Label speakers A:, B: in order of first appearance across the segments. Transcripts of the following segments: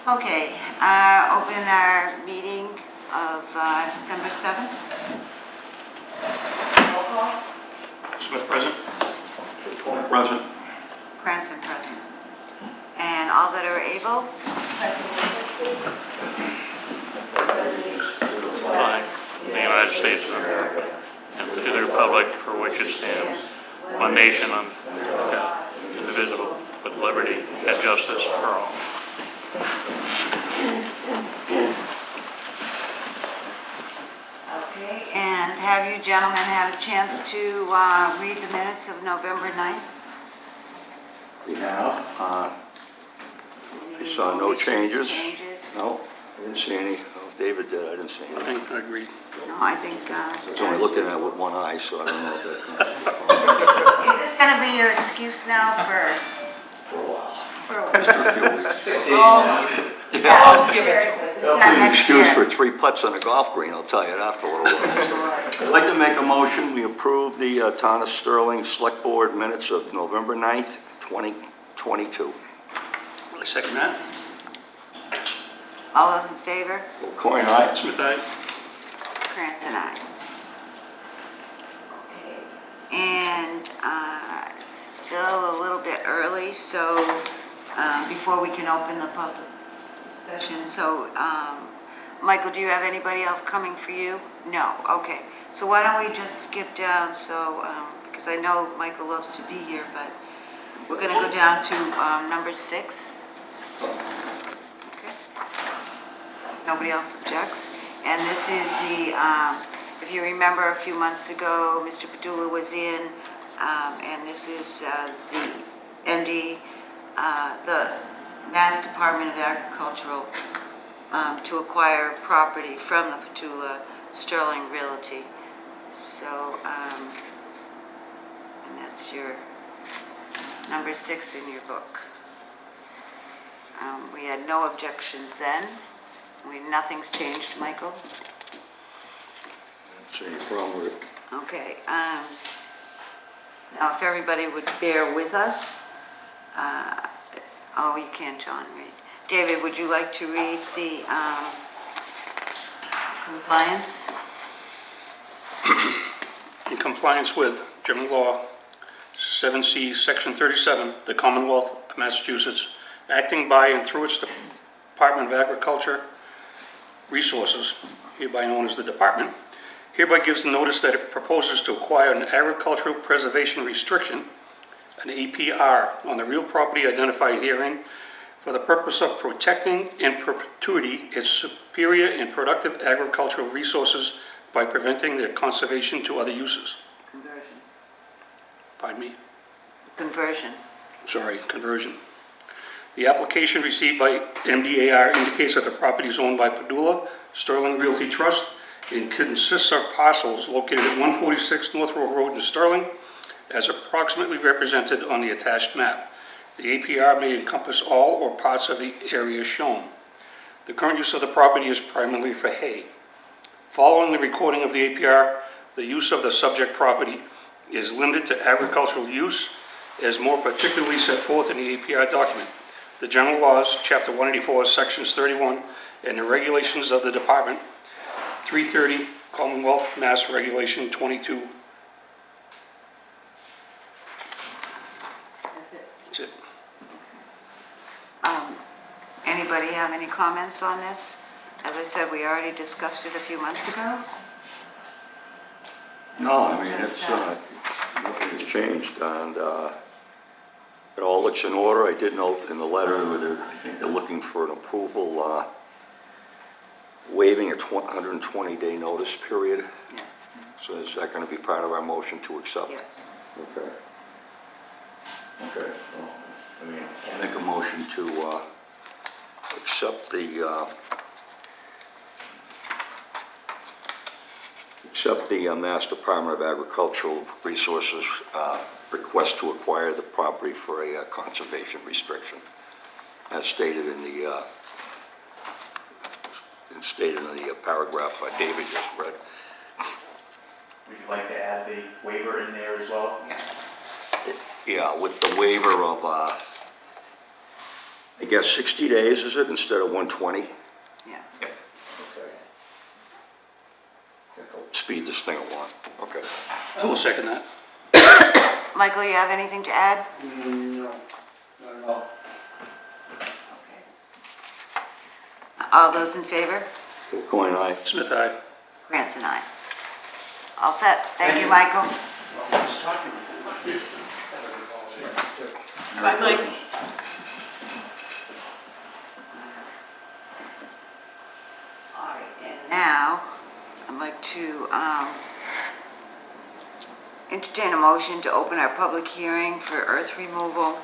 A: Okay, open our meeting of December 7th. Roll call.
B: Smith present.
C: Present.
A: Cranston present. And all that are able?
B: Flag of the United States of America, and to the republic for which it stands, one nation under God, indivisible, with liberty and justice for all.
A: Okay, and have you gentlemen had a chance to read the minutes of November 9th?
C: We have. I saw no changes. No, I didn't see any. Oh, David did. I didn't see
B: I
C: any.
B: think I agree.
A: No, I think...
C: I was only looking at it with one eye, so I don't know if that...
A: Is this going to be your excuse now for...
C: For a while.
A: For a while?
C: 16
A: Oh, yeah, seriously, this is not
C: That'll be an
A: next
C: excuse
A: year.
C: for 3 putts on a golf green, I'll tell you that for a little while. I'd like to make a motion, we approve the Town of Sterling Select Board minutes of November 9th, 2022.
B: I second that.
A: All those in favor?
C: Coin eye.
B: Smith, aye.
A: Cranston, aye. Okay. And it's still a little bit early, so before we can open the public session, so Michael, do you have anybody else coming for you? No, okay. So why don't we just skip down, so, because I know Michael loves to be here, but we're gonna go down to number 6. Okay. Nobody else objects. And this is the, if you remember a few months ago, Mr. Padula was in, and this is the MD, the Mass Department of Agricultural, to acquire property from the Padula Sterling Realty. So, and that's your number 6 in your book. We had no objections then. Nothing's changed, Michael?
C: I don't see any problem with it.
A: Okay. Now, if everybody would bear with us. Oh, you can't, John, read. David, would you like to read the compliance?
B: In compliance with General Law 7C, Section 37, the Commonwealth of Massachusetts, acting by and through its Department of Agriculture Resources, hereby known as the Department, hereby gives the notice that it proposes to acquire an agricultural preservation restriction, an APR, on the real property identified herein for the purpose of protecting in perpetuity its superior and productive agricultural resources by preventing their conservation to other uses.
A: Conversion.
B: Pardon me?
A: Conversion.
B: Sorry, conversion. The application received by MDAR indicates that the property is owned by Padula Sterling Realty Trust and consists of parcels located at 146 North Road Road in Sterling, as approximately represented on the attached map. The APR may encompass all or parts of the area shown. The current use of the property is primarily for hay. Following the recording of the APR, the use of the subject property is limited to agricultural use, as more particularly set forth in the APR document. The General Laws, Chapter 184, Sections 31, and the regulations of the Department, 330, Commonwealth Mass Regulation 22.
A: That's it.
B: That's it.
A: Anybody have any comments on this? As I said, we already discussed it a few months ago.
C: No, I mean, it's, nothing has changed, and it all looks in order. I did note in the letter where I think they're looking for an approval, waiving a 120-day notice period.
A: Yeah.
C: So is that going to be part of our motion to accept?
A: Yes.
C: Okay. Okay, well, I mean, I'll make a motion to accept the Mass Department of Agricultural Resources request to acquire the property for a conservation restriction, as stated in the paragraph David just read.
D: Would you like to add the waiver in there as well?
A: Yeah.
C: Yeah, with the waiver of I guess 60 days, is it, instead of 120?
A: Yeah.
C: Okay. Speed this thing along. Okay.
B: I will second that.
A: Michael, you have anything to add?
B: No, not at all.
A: Okay. All those in favor?
C: Coin eye.
B: Smith, aye.
A: Grants and I. All set. Thank you, Michael.
E: Bye, Mike.
A: All right, and now, I'd like to entertain a motion to open our public hearing for earth removal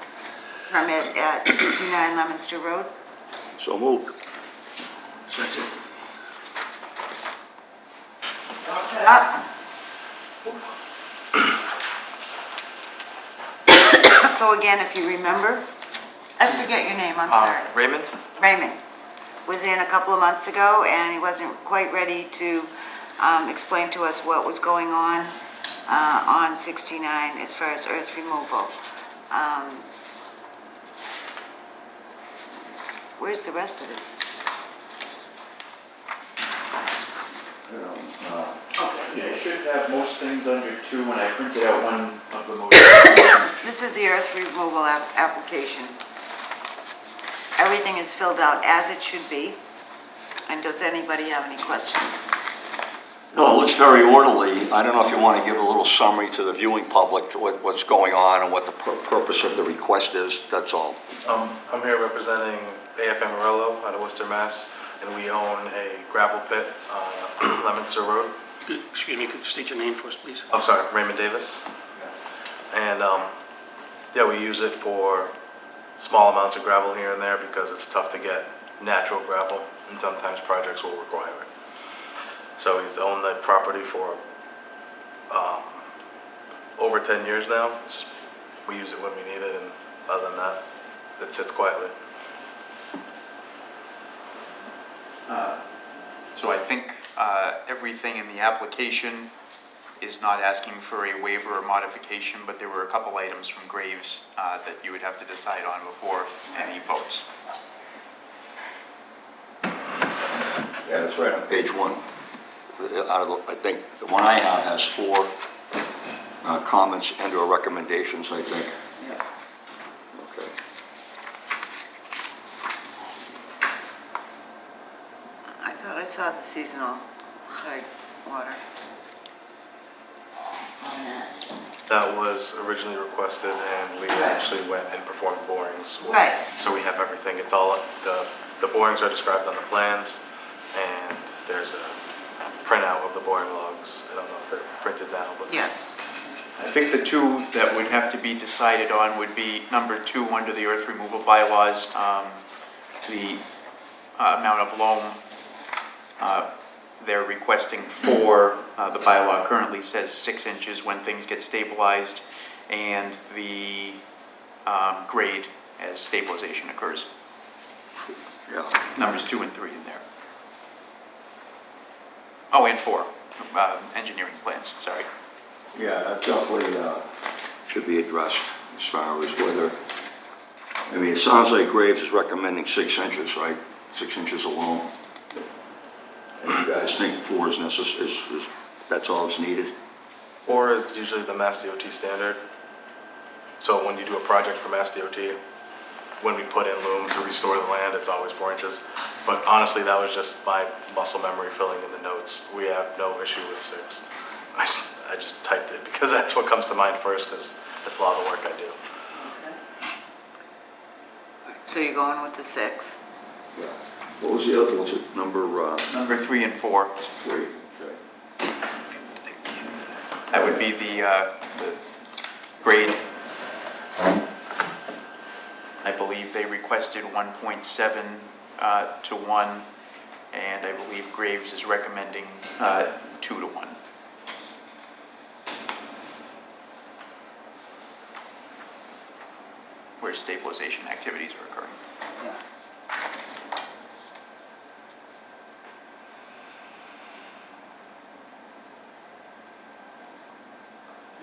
A: permit at 69 Leominster Road.
C: So moved.
B: Second.
A: Up. So again, if you remember, I forget your name, I'm sorry.
D: Raymond?
A: Raymond was in a couple of months ago, and he wasn't quite ready to explain to us what was going on 69 as far as earth removal. Where's the rest of this?
D: Yeah, you should have most things under 2 when I printed out one of the most.
A: This is the earth removal application. Everything is filled out as it should be. And does anybody have any questions?
C: No, it looks very orderly. I don't know if you want to give a little summary to the viewing public, to what's going on and what the purpose of the request is, that's all.
F: I'm here representing AF Amarillo out of Worcester, Mass. And we own a gravel pit on Leominster Road.
B: Excuse me, could you state your name for us, please?
F: I'm sorry, Raymond Davis. And yeah, we use it for small amounts of gravel here and there because it's tough to get natural gravel, and sometimes projects will require it. So he's owned the property for over 10 years now. We use it when we need it, and other than that, it sits quietly.
E: So I think everything in the application is not asking for a waiver or modification, but there were a couple items from Graves that you would have to decide on before any votes.
C: Yeah, that's right on page 1. I think the one I have has 4 comments and or recommendations, I think.
A: Yeah.
C: Okay.
A: I thought I saw the seasonal high water on that.
F: That was originally requested, and we actually went and performed borings.
A: Right.
F: So we have everything. It's all, the borings are described on the plans, and there's a printout of the boring logs. I don't know if they're printed now, but.
A: Yes.
E: I think the 2 that would have to be decided on would be number 2 under the earth removal bylaws, the amount of loam they're requesting for, the bylaw currently says 6 inches when things get stabilized, and the grade as stabilization occurs.
C: Yeah.
E: Numbers 2 and 3 in there. Oh, and 4, engineering plans, sorry.
C: Yeah, that definitely should be addressed as far as whether, I mean, it sounds like Graves is recommending 6 inches, right? 6 inches alone. And you guys think 4 is necessary, that's all that's needed?
F: 4 is usually the Mass DOT standard. So when you do a project for Mass DOT, when we put in loom to restore the land, it's always 4 inches. But honestly, that was just my muscle memory filling in the notes. We have no issue with 6. I just typed it because that's what comes to mind first, because that's a lot of the work I do.
A: So you're going with the 6?
C: Yeah. What was the other, was it number
E: Number 3 and 4.
C: 3? Okay.
E: That would be the grade. I believe they requested 1.7 to 1, and I believe Graves is recommending 2 to 1. Where stabilization activities are occurring.
A: Yeah.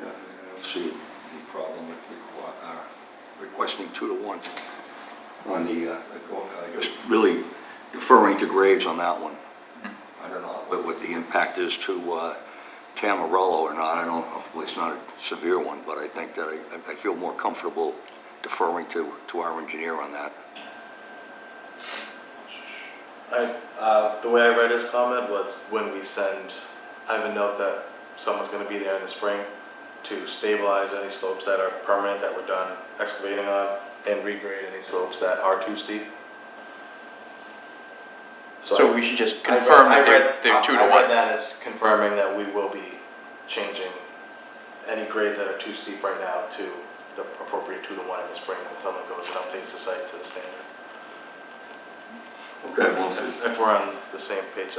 C: Yeah, I don't see any problem with requesting 2 to 1. on the, just really deferring to Graves on that one. I don't know what the impact is to Tamarello or not. I don't know, well, it's not a severe one, but I think that I feel more comfortable deferring to our engineer on that.
F: The way I read his comment was when we send, I have a note that someone's gonna be there in the spring to stabilize any slopes that are permanent that we're done excavating on and regrade any slopes that are too steep.
E: So we should just confirm that they're 2 to 1.
F: I read that as confirming that we will be changing any grades that are too steep right now to the appropriate 2 to 1 in the spring when someone goes and updates the site to the standard.
C: Okay, well,
F: If we're on the same page.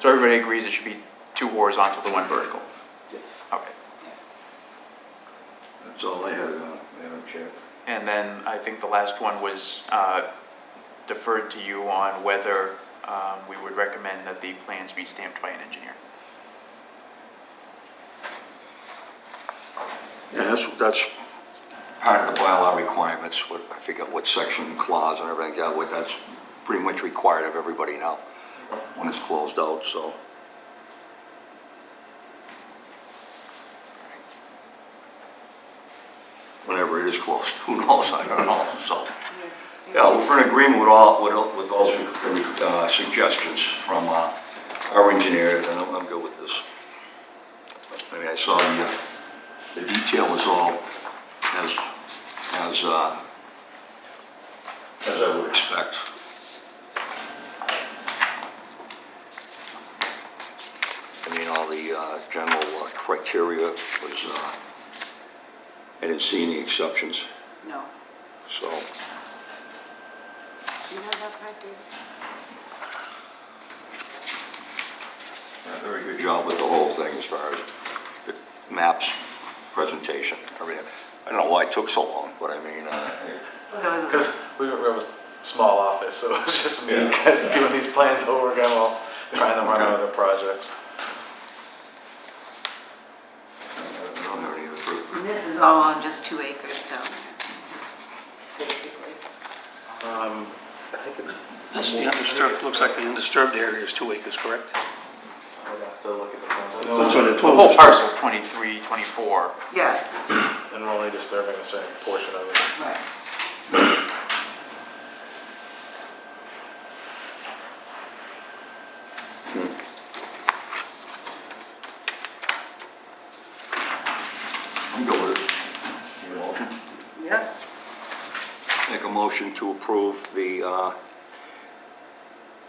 E: So everybody agrees it should be 2 horizontal to 1 vertical?
F: Yes.
E: Okay.
C: that's all I had, Madam Chair.
E: And then I think the last one was deferred to you on whether we would recommend that the plans be stamped by an engineer.
C: Yeah, that's part of the bylaw requirements, I forget what section and clause and everything like that, that's pretty much required of everybody now when it's closed out, so. Whenever it is closed, who knows, I don't know, so. Yeah, we're for an agreement with all suggestions from our engineer, and I'm good with this. I mean, I saw the detail was all as I would expect. I mean, all the general criteria was, I didn't see any exceptions,
A: No.
C: so.
A: Do you have that part, David?
C: Very good job with the whole thing as far as the maps, presentation, everything. I don't know why it took so long, but I mean,
F: Because we have a small office, so it was just me
C: Yeah.
F: doing these plans over again while trying to run
C: Okay.
F: other projects.
C: I don't have any of the fruit.
A: And this is all on just 2 acres down there, basically.
F: I think it's.
B: That's the undisturbed, looks like the undisturbed area is 2 acres, correct?
F: I'd have to look at the plans. I
B: That's
F: know,
B: what the
E: The
B: total
E: whole
B: is.
E: parcel's 23, 24.
A: Yeah,
F: and we're only disturbing a certain portion of it.
A: right.
C: I'm good with it. Need a motion?
A: Yep.
C: Make a motion to approve the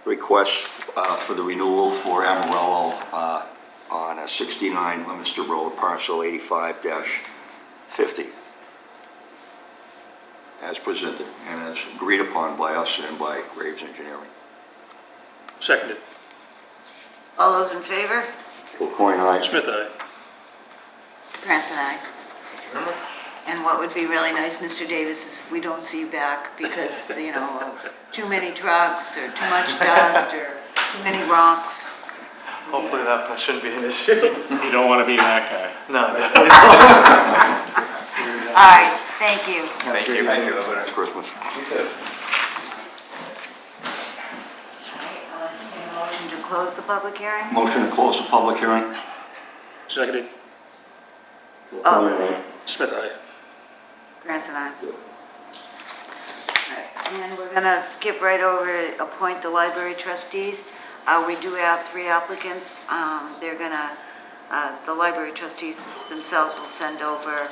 C: request for the renewal for Amarillo on 69 Leominster Road, parcel 85-50, as presented and as agreed upon by us and by Graves Engineering.
B: Seconded.
A: All those in favor?
C: Kilcoyne, aye.
B: Smith, aye.
A: Grants and I. And what would be really nice, Mr. Davis, is if we don't see you back because, you know, of too many trucks or too much dust or too many rocks.
F: Hopefully that shouldn't be an issue.
D: You don't want to be that guy.
F: No, definitely not.
A: All right, thank you.
E: Thank you.
C: Thank you. Have a nice Christmas.
A: Motion to close the public hearing?
C: Motion to close the public hearing.
B: Seconded.
C: Kilcoyne, aye.
B: Smith, aye.
A: Grants and I. And we're gonna skip right over, appoint the library trustees. We do have 3 applicants. They're gonna, the library trustees themselves will send over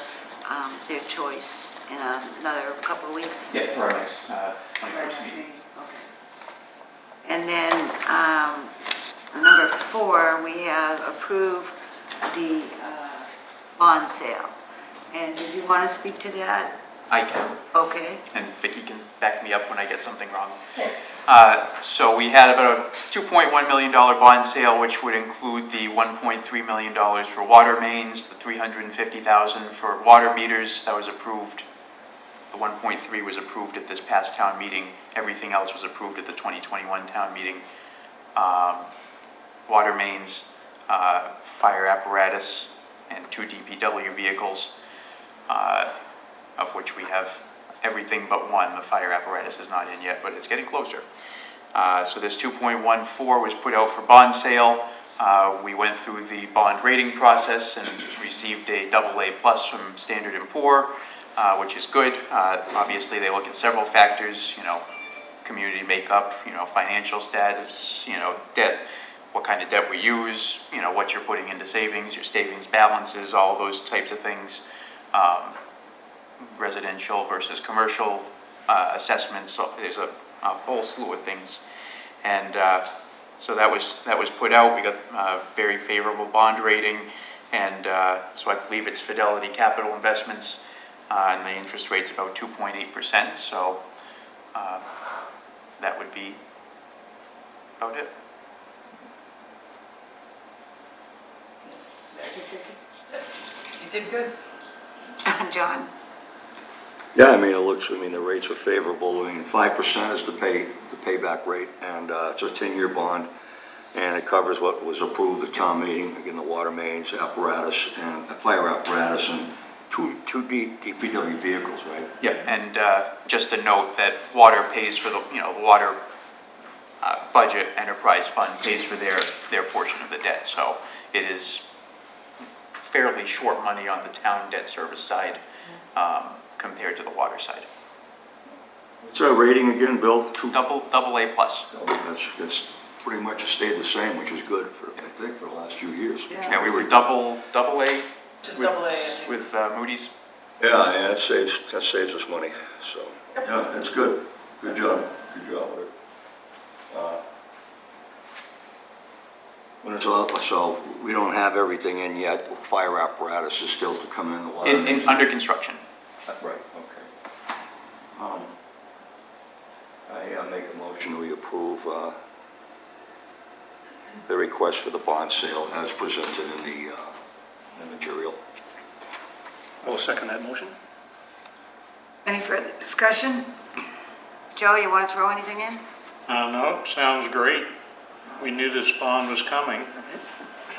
A: their choice in another couple of weeks.
E: Yeah, for our next 21st meeting.
A: Okay. And then, number 4, we have approved the bond sale. And did you want to speak to that?
E: I can,
A: Okay.
E: and Vicky can back me up when I get something wrong. So we had about a $2.1 million bond sale, which would include the $1.3 million for water mains, the $350,000 for water meters that was approved. The 1.3 was approved at this past town meeting. Everything else was approved at the 2021 town meeting. Water mains, fire apparatus, and 2 DPW vehicles, of which we have everything but one. The fire apparatus is not in yet, but it's getting closer. So this 2.14 was put out for bond sale. We went through the bond rating process and received a AA plus from Standard & Poor, which is good. Obviously, they look at several factors, community makeup, financial status, debt, what kind of debt we use, what you're putting into savings, your savings balances, all those types of things. Residential versus commercial assessments. So there's a whole slew of things, and so that was put out. We got very favorable bond rating, and so I believe it's Fidelity Capital Investments, and the interest rate's about 2.8%. So that would be about it.
G: You did good.
A: John?
C: Yeah, I mean, the rates are favorable. 5% is the payback rate, and it's a 10-year bond, and it covers what was approved at town meeting, again, the water mains, apparatus, and fire apparatus, and two DPW vehicles, right?
E: Yeah, and just a note that water pays for the water budget enterprise fund pays for their portion of the debt, so it is fairly short money on the town debt service side compared to the water side.
C: What's our rating again, Bill?
E: Double A plus.
C: That's pretty much stayed the same, which is good for, I think, for the last few years.
E: Yeah, we were double A.
G: Just
E: with,
G: double A, I think.
E: with Moody's.
C: Yeah, that saves us money, so, yeah, that's good. Good job with it. When it's all, so we don't have everything in yet. Fire apparatus is still to come in. The water mains.
E: Under construction.
C: Right, okay. I make a motion we approve the request for the bond sale as presented in the material.
B: I will second that motion.
A: Any further discussion? Joe, you want to throw anything in?
H: No, sounds great. We knew this bond was coming.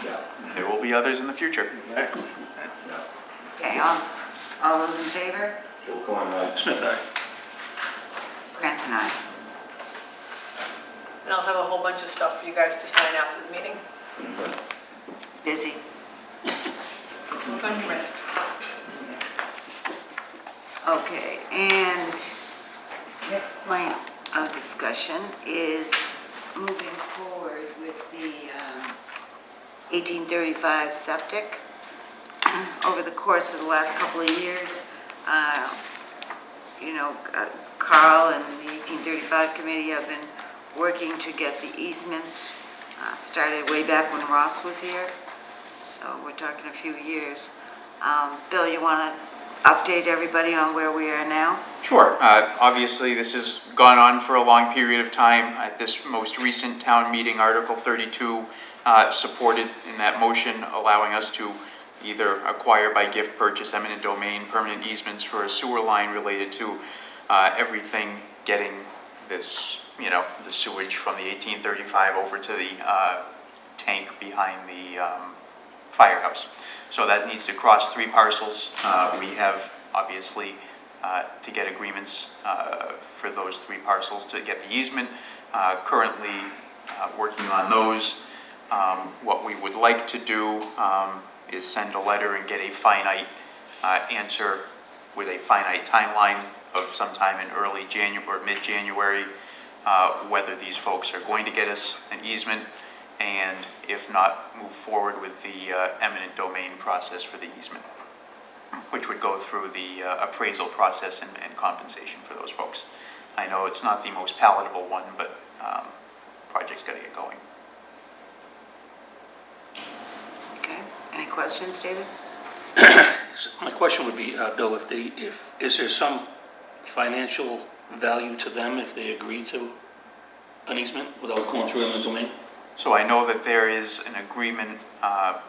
C: Yeah.
E: There will be others in the future.
H: Exactly.
A: Okay, all those in favor?
C: Joe Coyne, aye.
B: Smith, aye.
A: Grants and I.
G: And I'll have a whole bunch of stuff for you guys to sign after the meeting.
A: Busy.
G: Look on your wrist.
A: Okay, and next point of discussion is moving forward with the 1835 septic. Over the course of the last couple of years, Carl and the 1835 committee have been working to get the easements, started way back when Ross was here. So we're talking a few years. Bill, you want to update everybody on where we are now?
E: Sure. Obviously, this has gone on for a long period of time. At this most recent town meeting, Article 32 supported in that motion, allowing us to either acquire by gift, purchase, eminent domain, permanent easements for a sewer line related to everything getting this, the sewage from the 1835 over to the tank behind the firehouse. So that needs to cross 3 parcels. We have obviously to get agreements for those 3 parcels to get the easement. Currently working on those. What we would like to do is send a letter and get a finite answer with a finite timeline of sometime in early January or mid-January, whether these folks are going to get us an easement, and if not, move forward with the eminent domain process for the easement, which would go through the appraisal process and compensation for those folks. I know it's not the most palatable one, but project's got to get going.
A: Okay, any questions, David?
B: My question would be, Bill, is there some financial value to them if they agree to an easement without going through eminent domain?
E: So I know that there is an agreement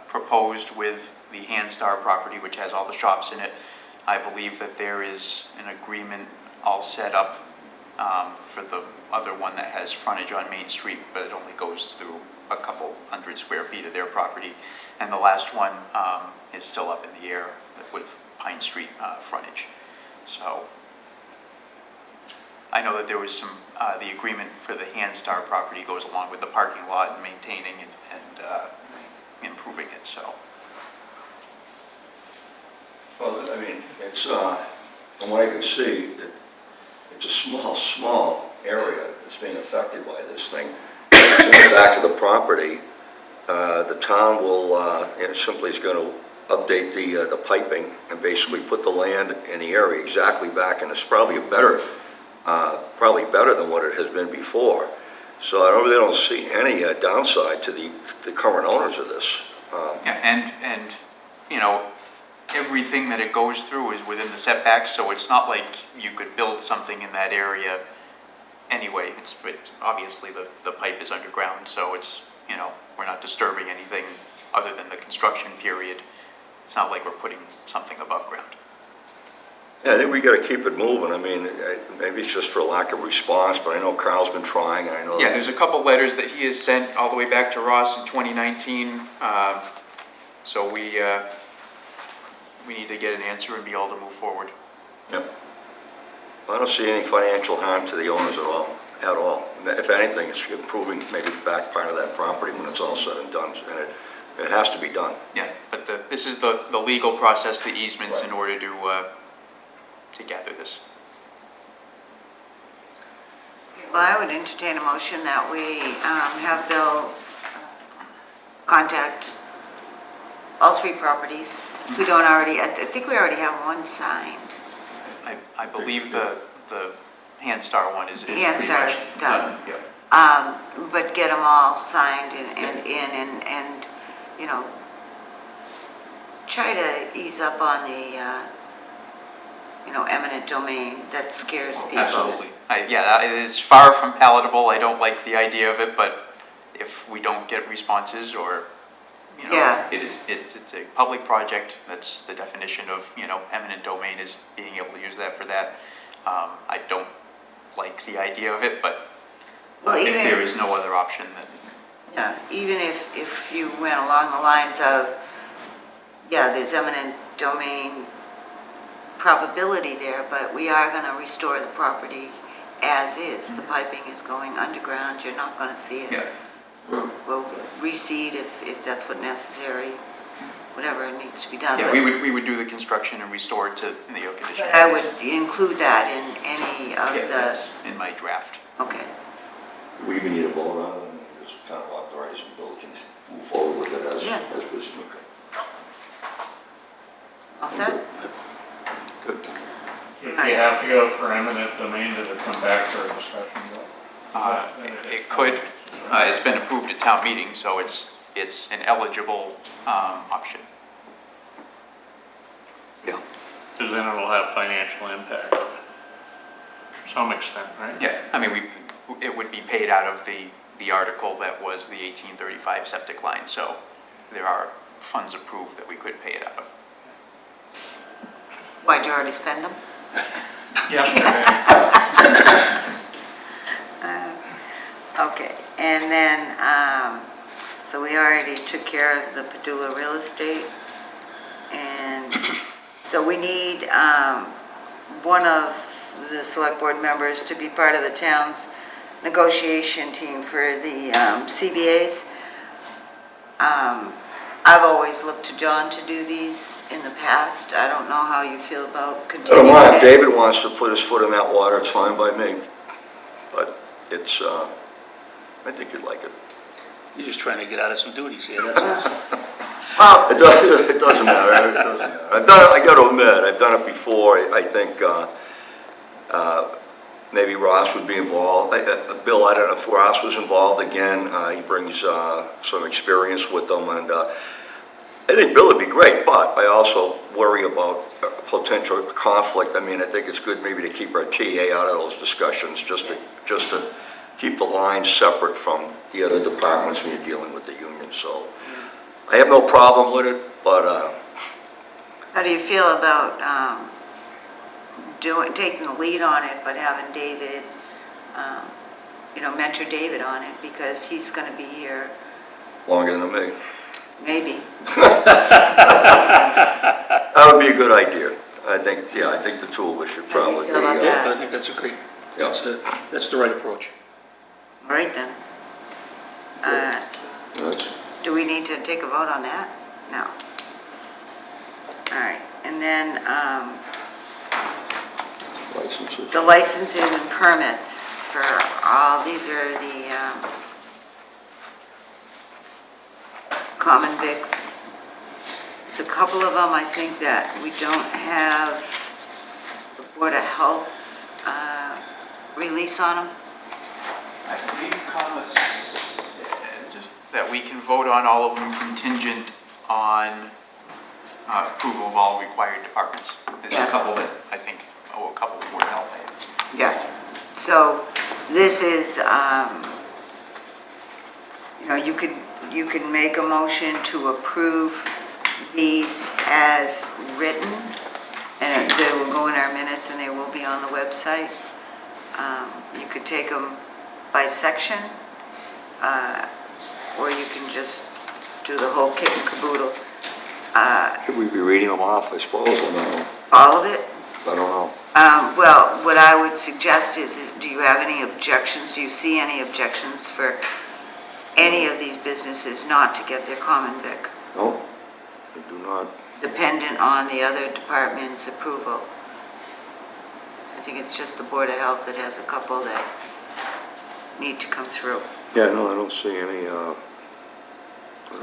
E: proposed with the Handstar property, which has all the shops in it. I believe that there is an agreement all set up for the other one that has frontage on Main Street, but it only goes through a couple 100 square feet of their property. And the last one is still up in the air with Pine Street frontage. So I know that there was some, the agreement for the Handstar property goes along with the parking lot and maintaining it and improving it, so.
C: Well, I mean, it's, from what I can see, it's a small area that's being affected by this thing. Going back to the property, the town will, simply is going to update the piping and basically put the land in the area exactly back, and it's probably better than what it has been before. So I really don't see any downside to the current owners of this.
E: Yeah, and, you know, everything that it goes through is within the setbacks, so it's not like you could build something in that area anyway. It's obviously the pipe is underground, so it's, you know, we're not disturbing anything other than the construction period. It's not like we're putting something above ground.
C: Yeah, I think we got to keep it moving. I mean, maybe it's just for lack of response, but I know Carl's been trying, and I know.
E: Yeah, there's a couple letters that he has sent all the way back to Ross in 2019. So we need to get an answer and be able to move forward.
C: Yep. I don't see any financial harm to the owners at all. If anything, it's improving maybe the back part of that property when it's all said and done, and it has to be done.
E: Yeah, but this is the legal process, the easements in
C: Right.
E: order to gather this.
A: Well, I would entertain a motion that we have Bill contact all three properties. If we don't already, I think we already have one signed.
E: I believe the Handstar one is pretty
A: Handstar
E: much
A: is done.
E: Yeah.
A: But get them all signed and, you know, try to ease up on the, you know, eminent domain that scares people.
E: Absolutely. Yeah, it is far from palatable. I don't like the idea of it, but if we don't get responses or, you know,
A: Yeah.
E: it's a public project. That's the definition of, you know, eminent domain is being able to use that for that. I don't like the idea of it, but
A: Well,
E: if
A: even-
E: there is no other option, then
A: Yeah, even if you went along the lines of, yeah, there's eminent domain probability there, but we are gonna restore the property as is. The piping is going underground, you're not gonna see it.
E: yeah.
A: We'll reseed if that's what necessary, whatever needs to be done.
E: Yeah,
A: But-
E: we would do the construction and restore it to the condition.
A: But I would include that in any of
E: Yeah,
A: the,
E: that's in my draft.
A: okay.
C: We even need a vote on it, and just kind of authorize and Bill can move forward with it
A: Yeah.
C: as business.
A: All set?
C: Good.
H: If you have to go for eminent domain, does it come back for a discussion?
E: It could, it's been approved at town meeting, so it's an eligible option.
C: Yeah.
H: Because then it'll have financial impact, to some extent, right?
E: Yeah, I mean, it would be paid out of the article that was the 1835 septic line, so there are funds approved that we could pay it out of.
A: Why'd you already spend them?
H: Yesterday.
A: Okay, and then, so we already took care of the Padula real estate. And so we need one of the select board members to be part of the town's negotiation team for the CBAs. I've always looked to John to do these in the past. I don't know how you feel about
C: I don't
A: continuing.
C: mind, if
A: that.
C: David wants to put his foot in that water, it's fine by me. But it's, I think you'd like it.
B: You're just trying to get out of some duties here, that's all.
A: Well,
C: It doesn't matter, it doesn't matter. I've done it, I gotta admit, I've done it before. I think maybe Ross would be involved. Bill, I don't know if Ross was involved again. He brings some experience with them, and I think Bill would be great, but I also worry about potential conflict. I mean, I think it's good maybe to keep our TA out of those discussions, just to keep the lines separate from the other departments when you're dealing with the union. So I have no problem with it, but
A: how do you feel about taking the lead on it, but having David, you know, mentor David on it, because he's going to be here,
C: longer than me.
A: maybe.
C: That would be a good idea. I think the two of us should
A: How do you
C: probably
A: feel about
C: be.
A: that?
B: I think that's a great That's the right approach.
A: All right then.
C: That's,
A: Do we need to take a vote on that? No. All right, and then
C: licenses.
A: the licenses and permits for all, these are the common vics. It's a couple of them, I think, that we don't have the Board of Health release on them.
E: I believe that we can vote on all of them contingent on approval of all required departments. There's
A: Yeah.
E: a couple that I think, a couple of Board of Health items.
A: Yeah, so this is, you can make a motion to approve these as written, and they will go in our minutes and they will be on the website. You could take them by section, or you can just do the whole kit and caboodle.
C: Should we be reading them off, I suppose, I don't know.
A: All of it?
C: I don't know.
A: Well, what I would suggest is, do you have any objections? Do you see any objections for any of these businesses not to get their common vic,
C: No, I do not.
A: dependent on the other department's approval? I think it's just the Board of Health that has a couple that need to come through.
C: Yeah, no, I don't see any,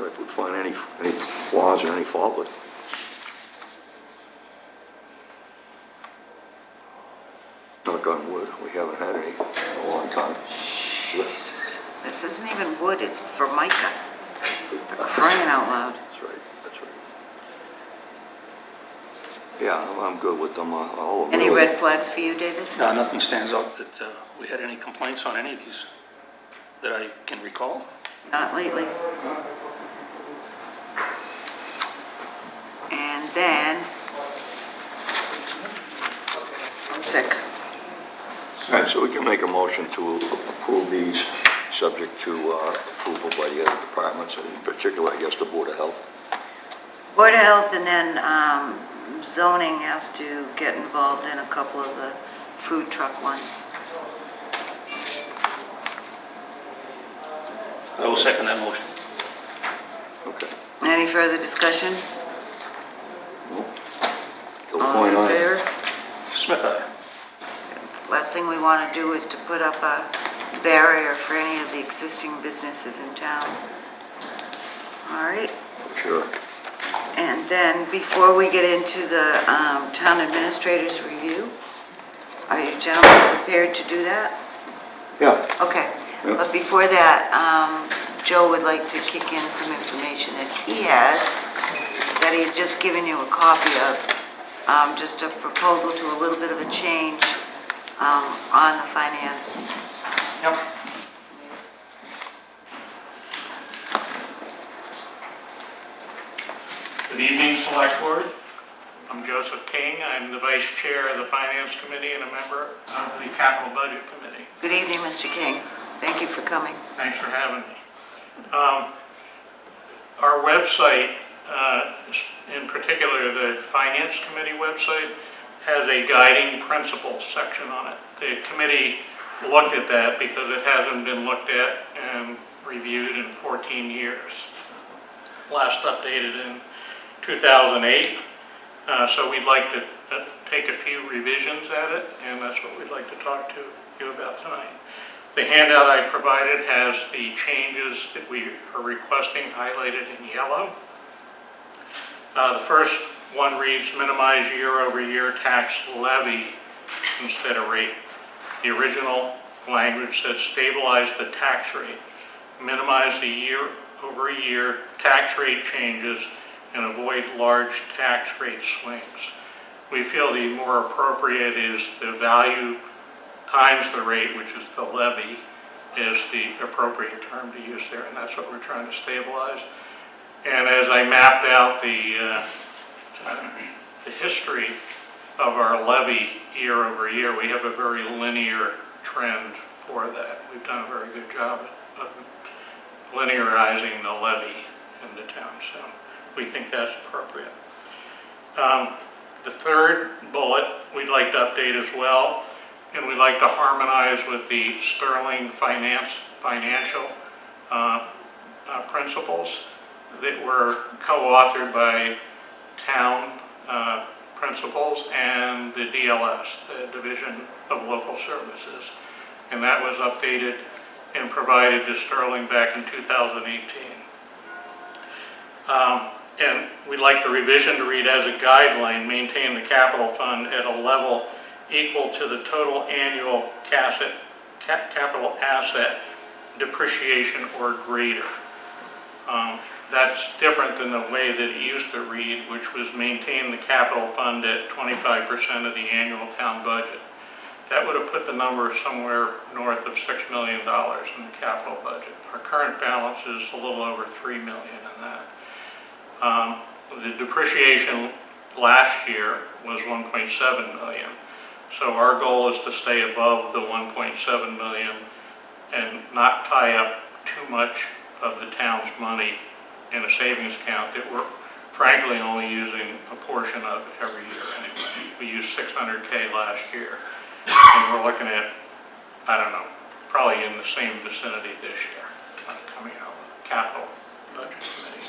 C: if we find any flaws or any fault with. Knock on wood, we haven't had any in a long time.
A: Jesus, this isn't even wood, it's Formica. For crying out loud.
C: That's right, that's right. Yeah, I'm good with them, all of them.
A: Any
C: really.
A: red flags for you, David?
B: No, nothing stands out that we had any complaints on any of these that I can recall.
A: Not lately. And then, I'm sick.
C: All right, so we can make a motion to approve these, subject to approval by the other departments, and in particular, I guess, the Board of Health.
A: Board of Health, and then zoning has to get involved in a couple of the food truck ones.
B: I will second that motion.
C: Okay.
A: Any further discussion?
C: Till
A: All
C: point
A: those in
C: on.
A: favor?
B: Smith, aye.
A: Last thing we want to do is to put up a barrier for any of the existing businesses in town. All right,
C: Sure.
A: and then before we get into the town administrator's review, are you gentlemen prepared to do that?
C: Yeah.
A: Okay,
C: Yeah.
A: but before that, Joe would like to kick in some information that he has, that he had just given you a copy of, just a proposal to a little bit of a change on the finance.
H: Yep. Good evening, Select Board. I'm Joseph King. I'm the Vice Chair of the Finance Committee and a member of the Capital Budget Committee.
A: Good evening, Mr. King. Thank you for coming.
H: Thanks for having me. Our website, in particular the Finance Committee website, has a guiding principles section on it. The committee looked at that because it hasn't been looked at and reviewed in 14 years. Last updated in 2008. So we'd like to take a few revisions at it, and that's what we'd like to talk to you about tonight. The handout I provided has the changes that we are requesting highlighted in yellow. The first one reads minimize year-over-year tax levy instead of rate. The original language says stabilize the tax rate, minimize the year-over-year tax rate changes, and avoid large tax rate swings. We feel the more appropriate is the value times the rate, which is the levy, is the appropriate term to use there, and that's what we're trying to stabilize. And as I mapped out the history of our levy year over year, we have a very linear trend for that. We've done a very good job of linearizing the levy in the town, so we think that's appropriate. The third bullet we'd like to update as well and we'd like to harmonize with the Sterling financial principles that were co-authored by town principals and the DLS, the Division of Local Services. And that was updated and provided to Sterling back in 2018. And we'd like the revision to read, as a guideline, maintain the capital fund at a level equal to the total annual capital asset depreciation or greater. That's different than the way that it used to read, which was maintain the capital fund at 25% of the annual town budget. That would have put the number somewhere north of $6 million in the capital budget. Our current balance is a little over $3 million in that. The depreciation last year was 1.7 million. So our goal is to stay above the 1.7 million and not tie up too much of the town's money in a savings account that we're frankly only using a portion of every year anyway. We used 600K last year, and we're looking at, I don't know, probably in the same vicinity this year, coming out of the capital budget committee.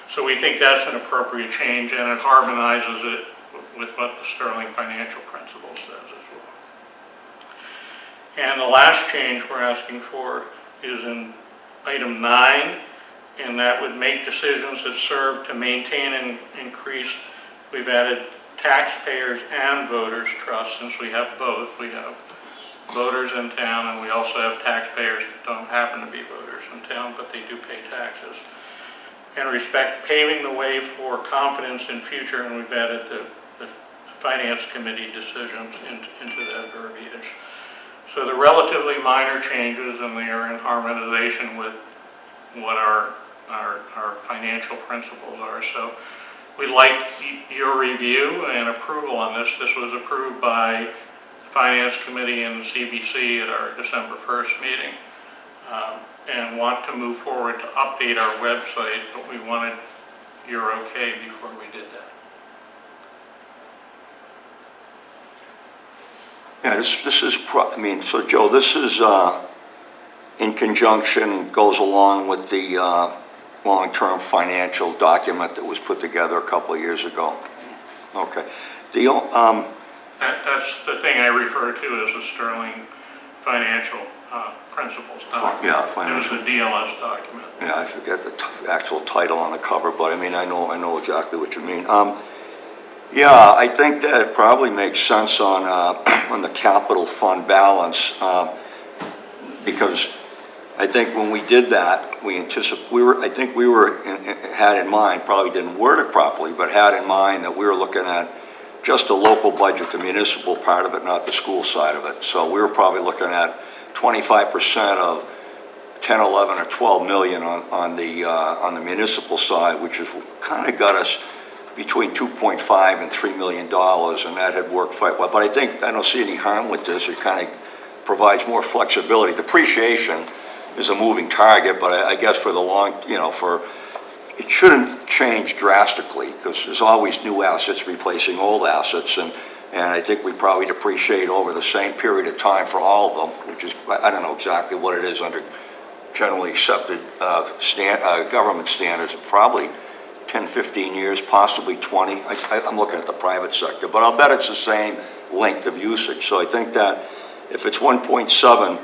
H: So we think that's an appropriate change, and it harmonizes it with what the Sterling financial principle says as well. And the last change we're asking for is in item 9, and that would make decisions that serve to maintain and increase. We've added taxpayers and voters trust, since we have both. We have voters in town, and we also have taxpayers that don't happen to be voters in town, but they do pay taxes. And respect paving the way for confidence in future, and we've added the Finance Committee decisions into that verbiage. So they're relatively minor changes, and they are in harmonization with what our financial principles are. So we'd like your review and approval on this. This was approved by the Finance Committee and the CBC at our December 1st meeting. And want to move forward to update our website, but we wanted your okay before we did that.
C: Yeah, this is, so Joe, this is in conjunction, goes along with the long-term financial document that was put together a couple of years ago. Okay.
H: That's the thing I refer to as the Sterling financial principles document.
C: Yeah,
H: It was a DLS document.
C: Yeah, I forget the actual title on the cover, but I know exactly what you mean. Yeah, I think that it probably makes sense on the capital fund balance, because I think when we did that, had in mind, probably didn't word it properly, but had in mind that we were looking at just the local budget, the municipal part of it, not the school side of it. So we were probably looking at 25% of 10, 11, or 12 million on the municipal side, which has kind of got us between 2.5 and $3 million, and that had worked quite well. But I don't see any harm with this. It kind of provides more flexibility. Depreciation is a moving target, but I guess for the long, it shouldn't change drastically, because there's always new assets replacing old assets, and I think we probably depreciate over the same period of time for all of them, which is, I don't know exactly what it is under generally accepted government standards, probably 10, 15 years, possibly 20. I'm looking at the private sector, but I'll bet it's the same length of usage. So I think that if it's 1.7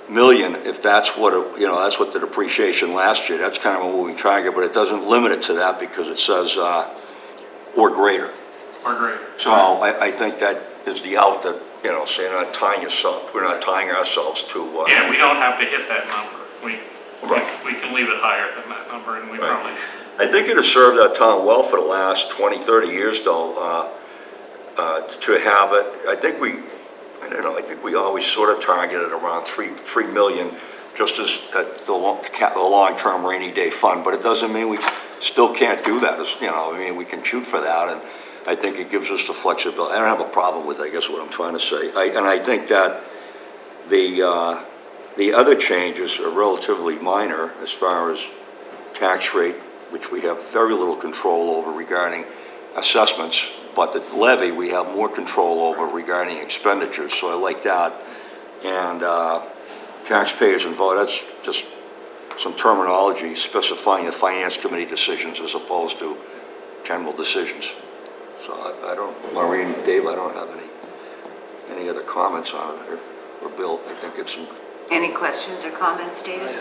C: million, if that's what that's what the depreciation last year, that's kind of a moving target, but it doesn't limit it to that, because it says or greater.
H: Or greater.
C: So I think that is the out that, so you're not tying we're not tying ourselves to.
H: Yeah, we don't have to hit that number.
C: Right.
H: We can leave it higher than that number, and we probably should.
C: I think it has served our town well for the last 20, 30 years, though, to have it. I think we always sort of targeted around 3 million, just as the long-term rainy day fund. But it doesn't mean we still can't do that. We can shoot for that, and I think it gives us the flexibility. I don't have a problem with it, I guess what I'm trying to say. And I think that the other changes are relatively minor as far as tax rate, which we have very little control over regarding assessments. but the levy, we have more control over regarding expenditures, so I like that. And taxpayers involved, that's just some terminology specifying the finance committee decisions as opposed to general decisions. So I don't, Maureen, Dave, I don't have any other comments on it, or Bill, I think it's some.
A: Any questions or comments, David?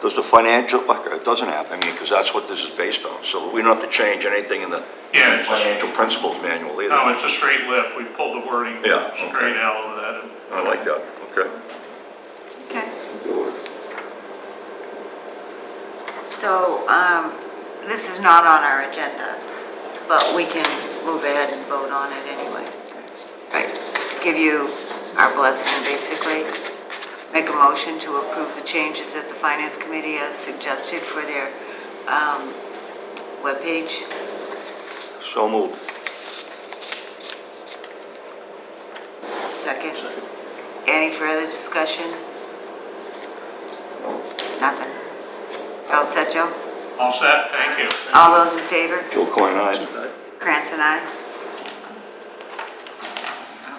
C: Does the financial, it doesn't have, I mean, because that's what this is based on, so we don't have to change anything in the
H: Yeah, it's just,
C: financial principles manual either.
H: no, it's a straight lift. We pulled the wording
C: Yeah, okay.
H: straight out of that.
C: I like that, okay.
A: Okay. So, this is not on our agenda, but we can move ahead and vote on it anyway. Right, give you our blessing, basically. Make a motion to approve the changes that the Finance Committee has suggested for their webpage.
C: So moved.
A: Second. Any further discussion? Nothing. All set, Joe?
H: All set, thank you.
A: All those in favor?
C: Joe Coyne, aye.
A: Krantz and I.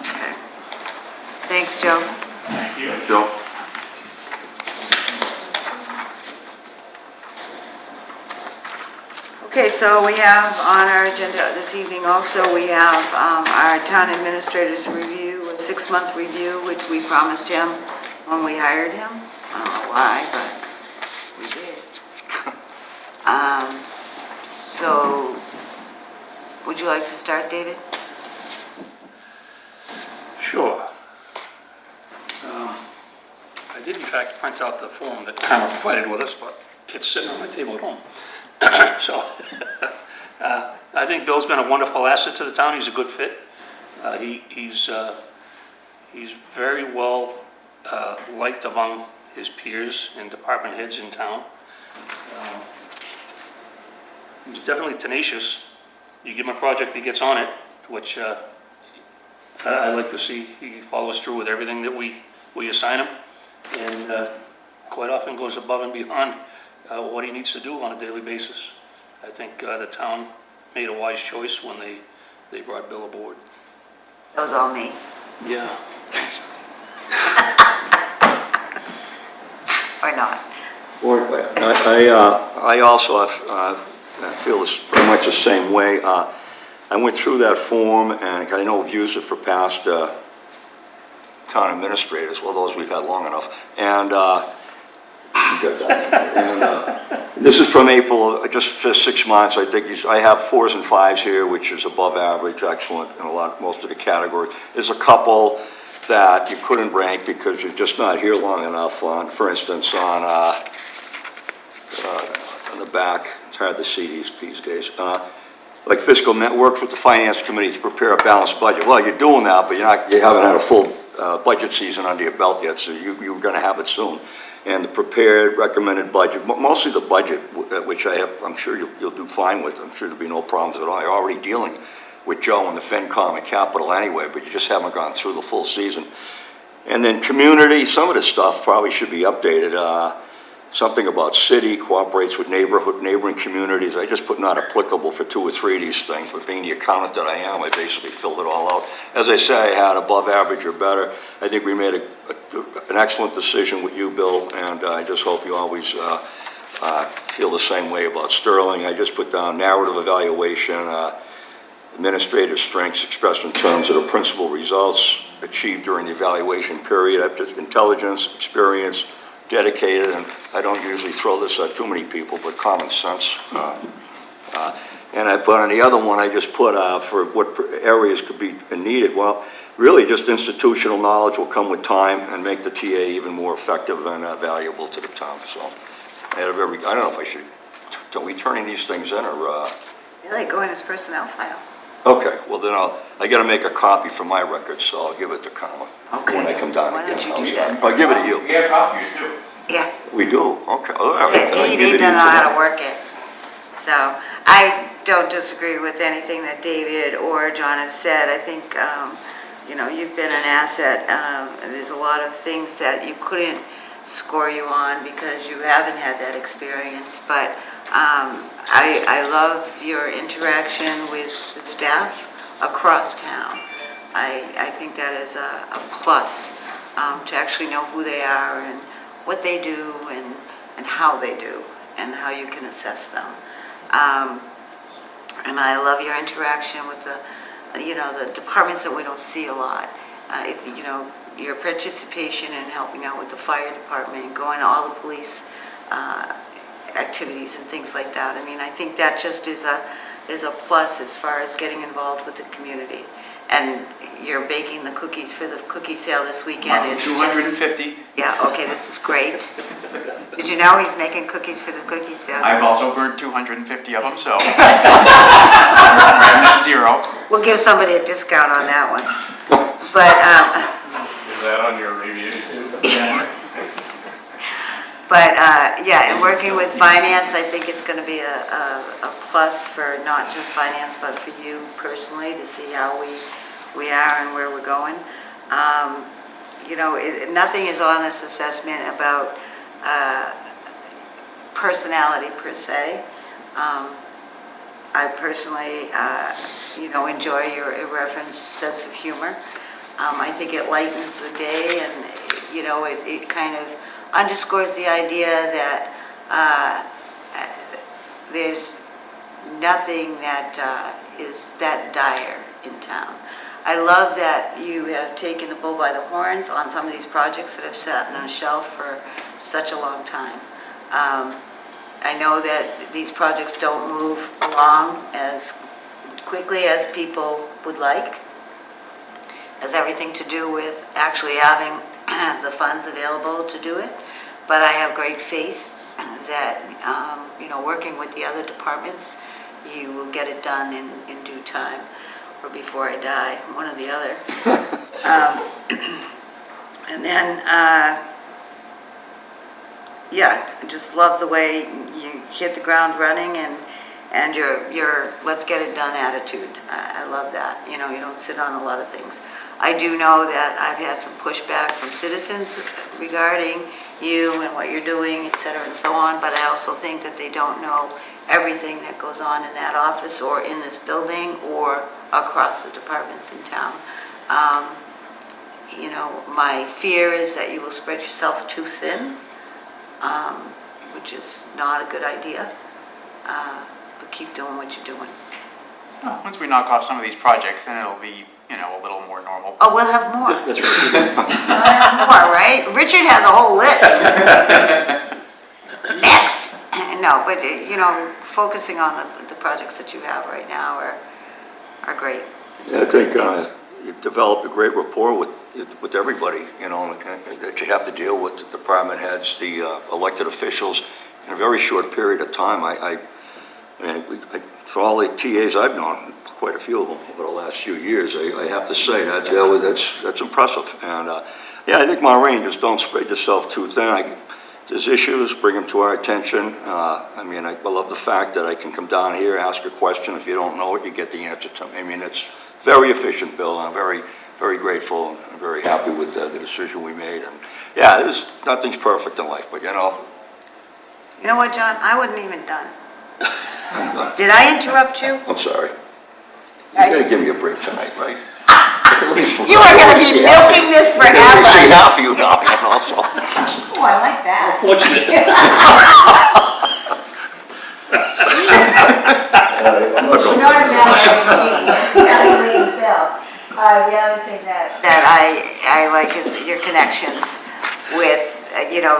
A: Okay. Thanks, Joe.
H: Thank you.
C: Joe?
A: Okay, so we have on our agenda this evening also, we have our town administrator's review, a 6-month review, which we promised him when we hired him. I don't know why, but we did. So, would you like to start, David?
B: Sure. I did in fact print out the form that Carmen provided with us, but it's sitting on my table at home. So, I think Bill's been a wonderful asset to the town. He's a good fit. He's very well liked among his peers and department heads in town. He's definitely tenacious. You give him a project, he gets on it, which I like to see. He follows through with everything that we assign him, and quite often goes above and beyond what he needs to do on a daily basis. I think the town made a wise choice when they brought Bill aboard.
A: That was all me.
B: Yeah.
A: Or not?
C: I also I feel this pretty much the same way. I went through that form, and I know I've used it for past town administrators, well, those we've had long enough, and this is from April, just for 6 months. I think I have 4s and 5s here, which is above average, excellent in most of the categories. There's a couple that you couldn't rank because you're just not here long enough. On, for instance, on the back, it's hard to see these days. Like fiscal networks with the finance committee to prepare a balanced budget. Well, you're doing that, but you haven't had a full budget season under your belt yet, so you're going to have it soon. And the prepared recommended budget, mostly the budget, which I'm sure you'll do fine with. I'm sure there'll be no problems at all. You're already dealing with Joe and the FinCom and Capital anyway, but you just haven't gone through the full season. And then community, some of this stuff probably should be updated. Something about city cooperates with neighboring communities. I just put not applicable for 2 or 3 of these things, but being the accountant that I am, I basically filled it all out. As I say, I had above average or better. I think we made an excellent decision with you, Bill, and I just hope you always feel the same way about Sterling. I just put down narrative evaluation, administrative strengths expressed in terms of the principal results achieved during the evaluation period. I've just intelligence, experience, dedicated, and I don't usually throw this at too many people, but common sense. And I put on the other one, I just put for what areas could be needed. Well, really just institutional knowledge will come with time and make the TA even more effective and valuable to the town. So I don't know if I should, are we turning these things in or?
A: Really, go in his personnel file.
C: Okay, well then I gotta make a copy for my records, so I'll give it to Carmen
A: Okay.
C: when I come down
A: Why
C: again.
A: don't you do that?
C: I'll give it to you.
D: We have copies too.
A: Yeah.
C: We do, okay. All right. I'll
A: He
C: give it
A: need
C: to
A: to
C: you
A: know how
C: tonight.
A: to work it. So I don't disagree with anything that David or John have said. I think, you've been an asset. There's a lot of things that you couldn't score you on because you haven't had that experience. But I love your interaction with the staff across town. I think that is a plus, to actually know who they are and what they do and how they do and how you can assess them. And I love your interaction with the departments that we don't see a lot. Your participation in helping out with the fire department, going to all the police activities and things like that. I mean, I think that just is a plus as far as getting involved with the community. And you're baking the cookies for the cookie sale this weekend.
E: Up to
A: It's
E: 250.
A: Yeah, okay, this is great. Did you know he's making cookies for the cookie sale?
E: I've also burnt 250 of them, so. I'm at zero.
A: We'll give somebody a discount on that one. But,
F: Is that on your review too?
A: yeah, and working with finance, I think it's gonna be a plus for not just finance, but for you personally to see how we are and where we're going. Nothing is on this assessment about personality per se. I personally, enjoy your irreverent sense of humor. I think it lightens the day and, it kind of underscores the idea that there's nothing that is that dire in town. I love that you have taken the bull by the horns on some of these projects that have sat on a shelf for such a long time. I know that these projects don't move along as quickly as people would like. It has everything to do with actually having the funds available to do it. But I have great faith that, working with the other departments, you will get it done in due time, or before I die, one or the other. And then, I just love the way you hit the ground running and your let's get it done attitude. I love that. You don't sit on a lot of things. I do know that I've had some pushback from citizens regarding you and what you're doing, et cetera, and so on, but I also think that they don't know everything that goes on in that office or in this building or across the departments in town. My fear is that you will spread yourself too thin, which is not a good idea, but keep doing what you're doing.
E: Once we knock off some of these projects, then it'll be, a little more normal.
A: Oh, we'll have more.
C: That's right.
A: More, right? Richard has a whole list. Next. No, but, focusing on the projects that you have right now are great.
C: Yeah, I think you've developed a great rapport with everybody, that you have to deal with, the department heads, the elected officials, in a very short period of time. I for all the TAs I've known, quite a few of them over the last few years, I have to say that's impressive. And I think Maureen, just don't spread yourself too thin. There's issues, bring them to our attention. I love the fact that I can come down here, ask a question. If you don't know it, you get the answer to me. It's very efficient, Bill, and I'm very, very grateful and I'm very happy with the decision we made. And nothing's perfect in life, but
A: You know what, John? I wasn't even done. Did I interrupt you?
C: I'm sorry. You gotta give me a break tonight, right?
A: You are going to be milking this
C: I
A: forever.
C: see half of you now, so.
A: Oh, I like that.
B: Fortunate.
A: Not a matter of me, Bill. The other thing that I like is your connections with,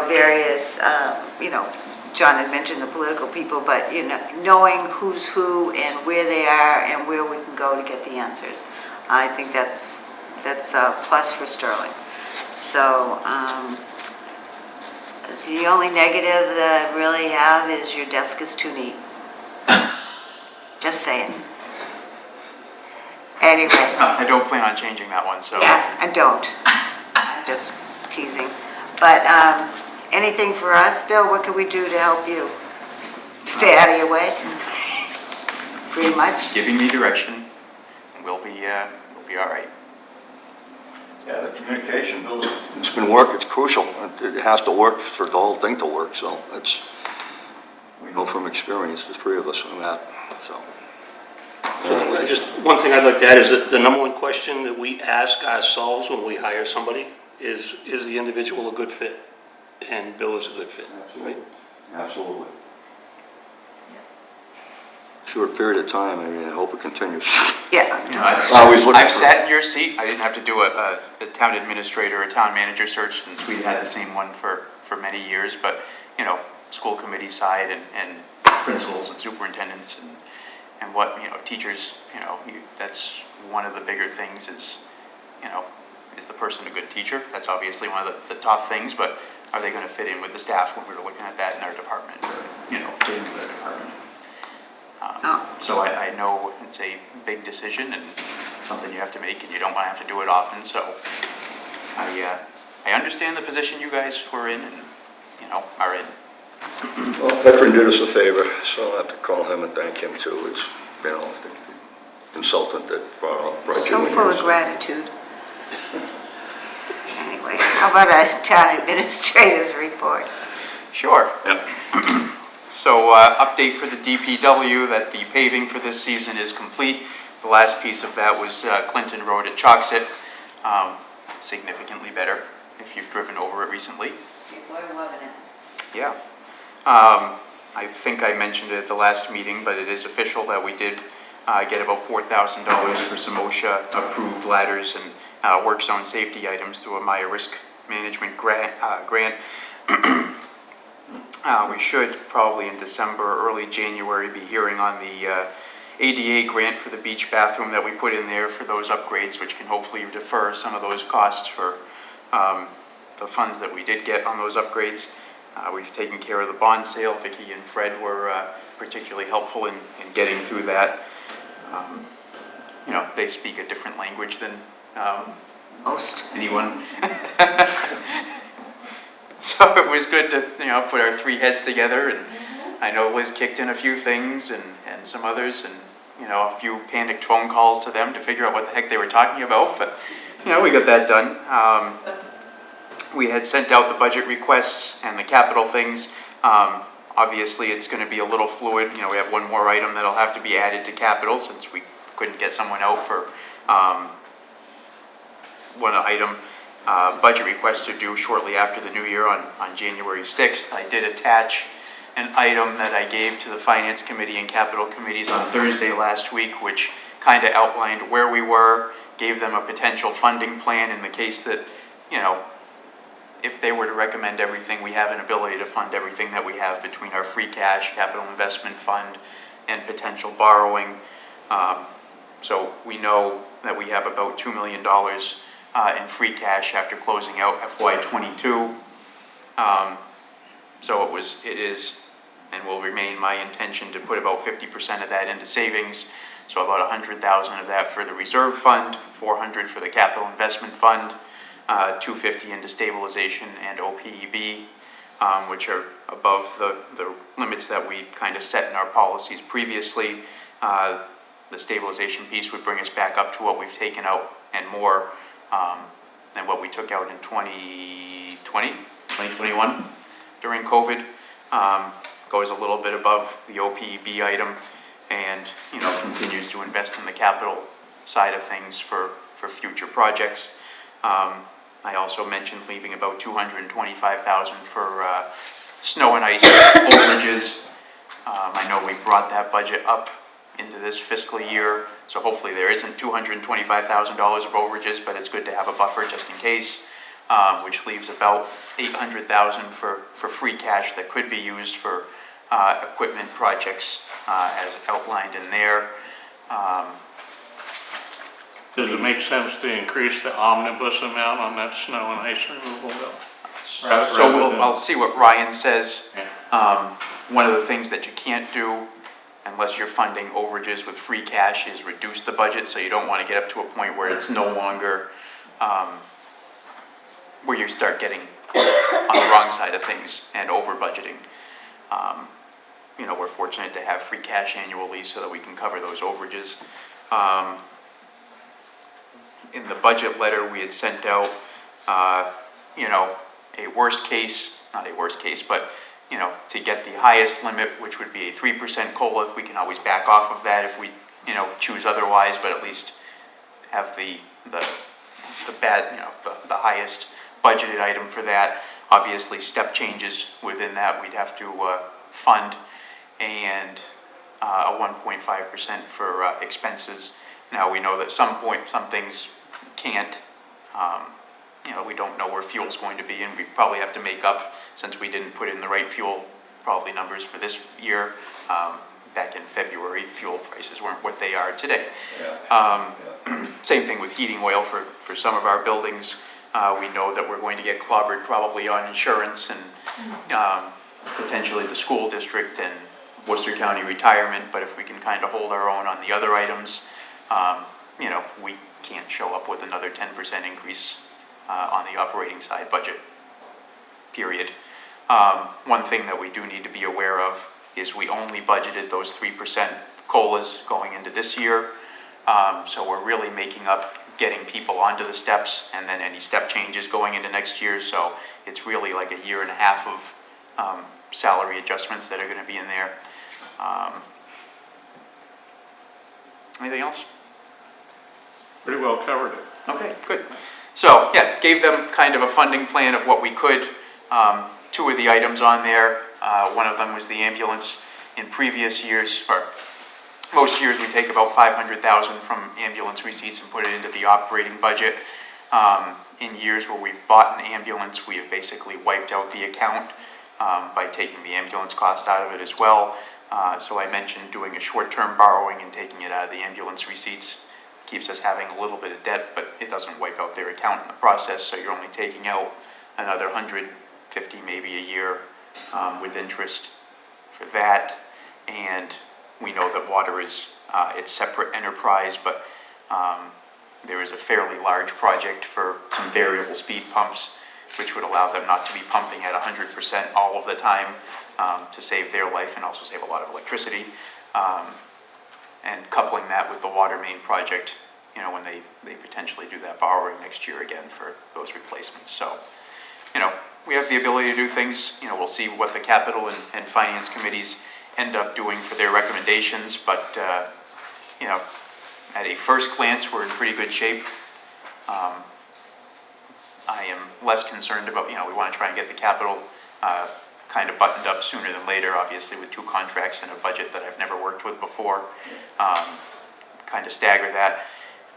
A: various, John had mentioned the political people, but, knowing who's who and where they are and where we can go to get the answers. I think that's a plus for Sterling. So, the only negative that I really have is your desk is too neat. Just saying. Anyway.
E: I don't plan on changing that one, so.
A: Yeah, I don't. I'm just teasing. But anything for us, Bill? What can we do to help you? Stay out of your way? Pretty much?
E: Giving me direction, and we'll be all right.
C: Yeah, the communication, Bill, it's been work, it's crucial. It has to work for the whole thing to work, so we We know from experience, the three of us on that, so.
B: One thing I'd like to add is that the number one question that we ask ourselves when we hire somebody is the individual a good fit? And Bill is a good fit, right?
C: Absolutely. Short period of time, I mean, I hope it continues.
A: Yeah.
C: Always looking
E: I've
C: for-
E: sat in your seat. I didn't have to do a town administrator or town manager search since we had the same one for many years. But, you know, school committee side and principals and superintendents and what, you know, teachers, you know, that's one of the bigger things is, you know, is the person a good teacher? That's obviously one of the top things, but are they going to fit in with the staff when we were looking at that in our department or, you know, fit in with our department? So I know it's a big decision and something you have to make, and you don't want to have to do it often. So I understand the position you guys were in and, you know, are in.
C: Well, veteran did us a favor, so I'll have to call him and thank him too. It's, you know, the consultant that brought you
A: So
C: in
A: full
C: here,
A: of
C: so.
A: gratitude. Anyway, how about a town administrator's report?
E: Sure.
C: Yep.
E: So update for the DPW that the paving for this season is complete. The last piece of that was Clinton Road at Choxet. Significantly better if you've driven over it recently.
A: People are loving it.
E: Yeah. I think I mentioned it at the last meeting, but it is official that we did get about $4,000 for some OSHA-approved ladders and work zone safety items through a Maya Risk Management grant. We should probably in December, early January, be hearing on the ADA grant for the beach bathroom that we put in there for those upgrades, which can hopefully defer some of those costs for the funds that we did get on those upgrades. We've taken care of the bond sale. Vicki and Fred were particularly helpful in getting through that. You know, they speak a different language than
A: Most.
E: anyone. So it was good to, you know, put our three heads together, and I know Liz kicked in a few things and some others, and, you know, a few panicked phone calls to them to figure out what the heck they were talking about, but, you know, we got that done. We had sent out the budget requests and the capital things. Obviously, it's going to be a little fluid. You know, we have one more item that'll have to be added to capital since we couldn't get someone out for one item. Budget requests are due shortly after the new year on January 6th. I did attach an item that I gave to the Finance Committee and Capital Committees on Thursday last week, which kind of outlined where we were, gave them a potential funding plan in the case that, you know, if they were to recommend everything, we have an ability to fund everything that we have between our free cash, capital investment fund, and potential borrowing. So we know that we have about $2 million in free cash after closing out FY22. So it is, and will remain my intention to put about 50% of that into savings. So about 100,000 of that for the reserve fund, 400 for the capital investment fund, 250 into stabilization and OPEB, which are above the limits that we kind of set in our policies previously. The stabilization piece would bring us back up to what we've taken out and more than what we took out in 2021 during COVID. Goes a little bit above the OPEB item, and, you know, continues to invest in the capital side of things for future projects. I also mentioned leaving about $225,000 for snow and ice overages. I know we brought that budget up into this fiscal year, so hopefully there isn't $225,000 of overages, but it's good to have a buffer just in case, which leaves about $800,000 for free cash that could be used for equipment projects as outlined in there.
H: Does it make sense to increase the omnibus amount on that snow and ice removal bill?
E: So
H: rather than-
E: I'll see what Ryan says.
H: Yeah.
E: One of the things that you can't do unless you're funding overages with free cash is reduce the budget, so you don't want to get up to a point where it's no longer, where you start getting on the wrong side of things and over budgeting. You know, we're fortunate to have free cash annually so that we can cover those overages. In the budget letter we had sent out, you know, not a worst case, but, to get the highest limit, which would be a 3% COLA. We can always back off of that if we, choose otherwise, but at least have the highest budgeted item for that. Obviously, step changes within that we'd have to fund, and a 1.5% for expenses. Now, we know that some things can't, we don't know where fuel's going to be, and we probably have to make up, since we didn't put in the right fuel, probably numbers for this year. Back in February, fuel prices weren't what they are today. Same thing with heating oil for some of our buildings. We know that we're going to get clobbered probably on insurance and potentially the school district and Worcester County retirement, but if we can kind of hold our own on the other items, we can't show up with another 10% increase on the operating side budget, period. One thing that we do need to be aware of is we only budgeted those 3% COLAs going into this year. So we're really making up getting people onto the steps and then any step changes going into next year. So it's really like a year and a half of salary adjustments that are going to be in there. Anything else?
H: Pretty well covered it.
E: Okay, good. So, yeah, gave them kind of a funding plan of what we could. Two of the items on there, one of them was the ambulance. In previous years, or most years, we take about $500,000 from ambulance receipts and put it into the operating budget. In years where we've bought an ambulance, we have basically wiped out the account by taking the ambulance cost out of it as well. So I mentioned doing a short-term borrowing and taking it out of the ambulance receipts. Keeps us having a little bit of debt, but it doesn't wipe out their account in the process, so you're only taking out another $150 maybe a year with interest for that. And we know that water is it's separate enterprise, but there is a fairly large project for some variable speed pumps, which would allow them not to be pumping at 100% all of the time to save their life and also save a lot of electricity. And coupling that with the water main project, when they potentially do that borrowing next year again for those replacements. So, we have the ability to do things. We'll see what the capital and finance committees end up doing for their recommendations, but, at a first glance, we're in pretty good shape. I am less concerned about, we want to try and get the capital kind of buttoned up sooner than later, obviously with 2 contracts and a budget that I've never worked with before. Kind of stagger that,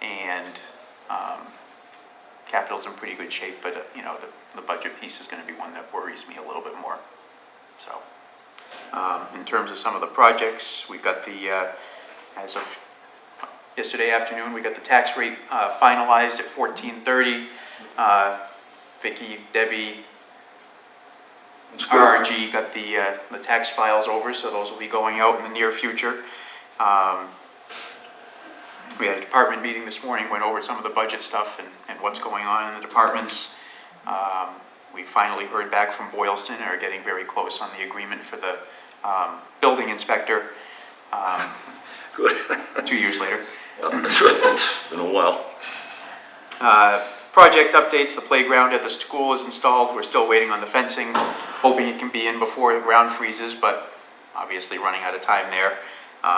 E: and capital's in pretty good shape, but the budget piece is going to be one that worries me a little bit more. So in terms of some of the projects, we've got the, as of yesterday afternoon, we got the tax rate finalized at 1430. Vicki, Debbie, RRG got the tax files over, so those will be going out in the near future. We had a department meeting this morning, went over some of the budget stuff and what's going on in the departments. We finally heard back from Boylston and are getting very close on the agreement for the building inspector.
C: Good.
E: 2 years later.
C: Yeah, that's right. It's been a while.
E: Project updates, the playground at the school is installed. We're still waiting on the fencing, hoping it can be in before the ground freezes, but obviously running out of time there.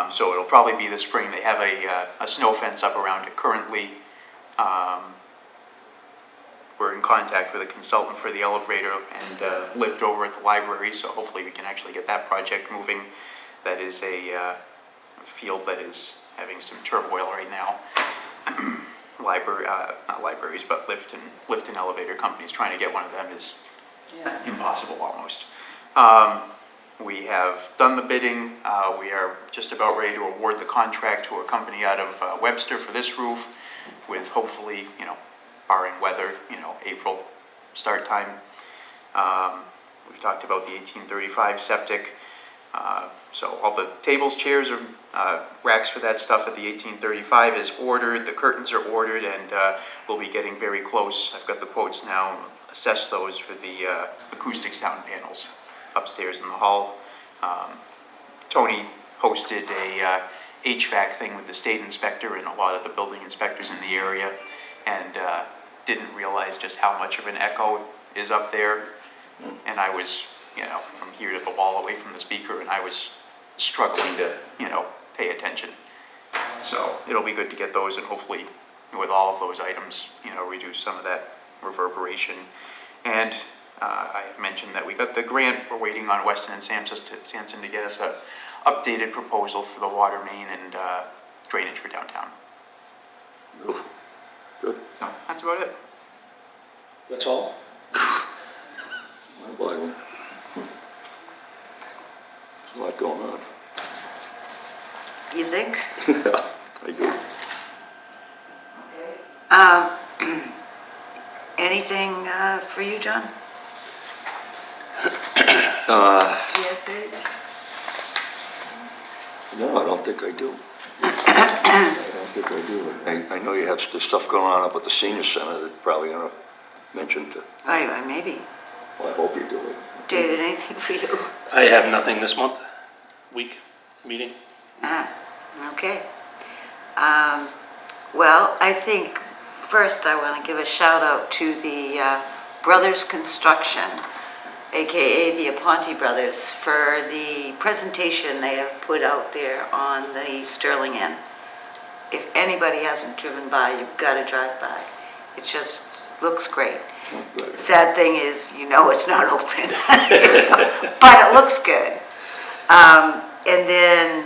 E: So it'll probably be this spring. They have a snow fence up around it currently. We're in contact with a consultant for the elevator and lift over at the library, so hopefully we can actually get that project moving. That is a field that is having some turmoil right now. Not libraries, but lift and elevator companies, trying to get one of them is impossible almost. We have done the bidding. We are just about ready to award the contract to a company out of Webster for this roof, with hopefully, barring weather, April start time. We've talked about the 1835 septic. So all the tables, chairs, or racks for that stuff at the 1835 is ordered. The curtains are ordered, and we'll be getting very close. I've got the quotes now. Assess those for the acoustic sound panels upstairs in the hall. Tony hosted a HVAC thing with the state inspector and a lot of the building inspectors in the area, and didn't realize just how much of an echo is up there. And I was from here to the wall away from the speaker, and I was struggling to, pay attention. So it'll be good to get those, and hopefully with all of those items, reduce some of that reverberation. And I have mentioned that we got the grant. We're waiting on Weston and Sampson to get us a updated proposal for the water main and drainage for downtown.
C: Beautiful. Good.
E: No, that's about it.
B: That's all?
C: My Bible. There's a lot going on.
A: You think?
C: Yeah, I do.
A: Anything for you, John? CSAs?
C: No, I don't think I do. I don't think I do. I know you have the stuff going on up at the senior center that probably gonna mention to,
A: Maybe.
C: well, I hope you do it.
A: David, anything for you?
B: I have nothing this month, meeting.
A: Okay. Well, I think first I want to give a shout out to the Brothers Construction, AKA the Aponte Brothers, for the presentation they have put out there on the Sterling Inn. If anybody hasn't driven by, you've got to drive by. It just looks great. Sad thing is, it's not open, but it looks good. And then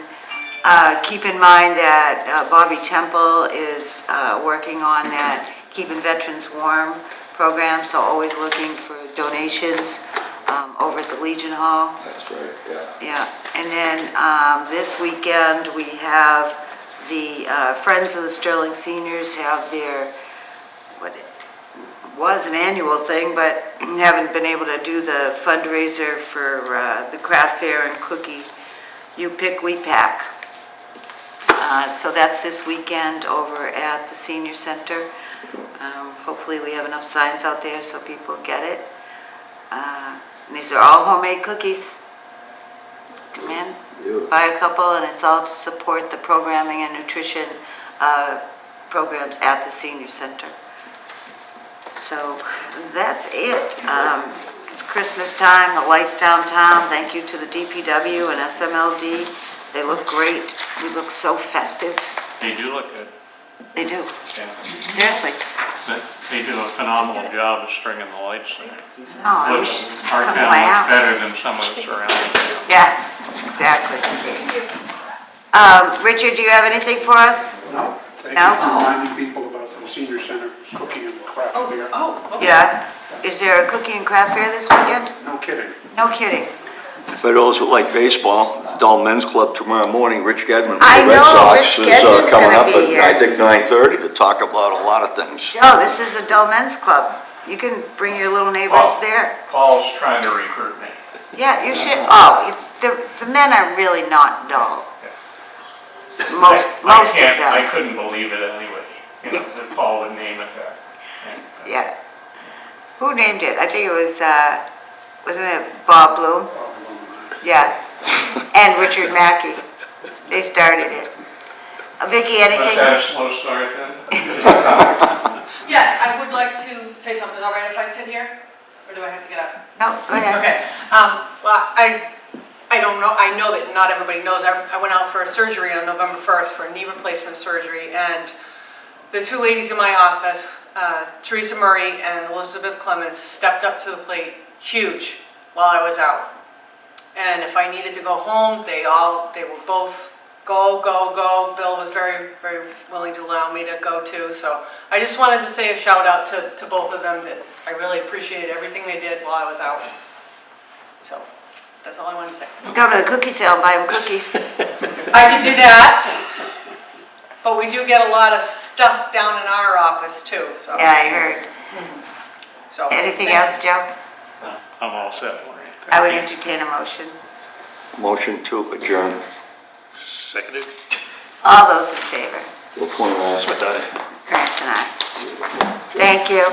A: keep in mind that Bobby Temple is working on that Keeping Veterans Warm program, so always looking for donations over at the Legion Hall.
C: That's right, yeah.
A: Yeah, and then this weekend we have the Friends of the Sterling Seniors have their, what it was an annual thing, but haven't been able to do the fundraiser for the craft fair and cookie. You pick, we pack. So that's this weekend over at the senior center. Hopefully we have enough signs out there so people get it. And these are all homemade cookies. Come in, buy a couple, and it's all to support the programming and nutrition programs at the senior center. So that's it. It's Christmas time, the lights downtown. Thank you to the DPW and SMLD. They look great. We look so festive.
H: They do look good.
A: They do.
H: Yeah.
A: Seriously.
H: They do a phenomenal job of stringing the lights there.
A: I wish
H: Looks,
A: you could
H: our
A: come to
H: town
A: my
H: looks
A: house.
H: better than some of the surrounding towns.
A: Yeah, exactly. Richard, do you have anything for us?
I: No, thank
A: No?
I: you for reminding people about the senior center cooking and craft beer.
A: Yeah. Is there a cookie and craft fair this weekend?
I: No kidding.
A: No kidding.
C: For those who like baseball, the Dull Men's Club tomorrow morning, Rich Gedman from
A: I
C: the Red
A: know,
C: Sox
A: Rich
C: is
A: Gedman's
C: coming
A: gonna
C: up
A: be here.
C: at, I think, 9:30 to talk about a lot of things.
A: Joe, this is a dull men's club. You can bring your little neighbors there.
H: Paul's trying to recruit me.
A: Yeah, you should. Oh, it's the men are really not dull. Most
H: I
A: of
H: can't, I
A: them.
H: couldn't believe it anyway, that Paul would name it that.
A: Yeah. Who named it? I think it was, wasn't it Bob Bloom? Yeah. And Richard Mackey. They started it. Vicky,
H: Was
A: anything?
H: that a slow start then?
G: Yes, I would like to say something. Is it all right if I sit here? Or do I have to get up?
A: No, go ahead.
G: Okay. Well, I don't know. I know that not everybody knows. I went out for a surgery on November 1st for a knee replacement surgery, and the two ladies in my office, Teresa Murray and Elizabeth Clements, stepped up to the plate huge while I was out. And if I needed to go home, they were both go. Bill was very, very willing to allow me to go too. So I just wanted to say a shout out to both of them, that I really appreciate everything they did while I was out. So that's all I wanted to say.
A: Go to the cookie sale and buy them cookies.
G: I could do that, but we do get a lot of stuff down in our office too, so.
A: Yeah, I heard.
G: So
A: Anything else, Joe?
H: I'm all set, Maureen. Thank
A: I would
H: you.
A: entertain a motion.
C: Motion to adjourn.
B: Seconded.
A: All those in favor?
C: Till 29.
A: Grants and I. Thank you.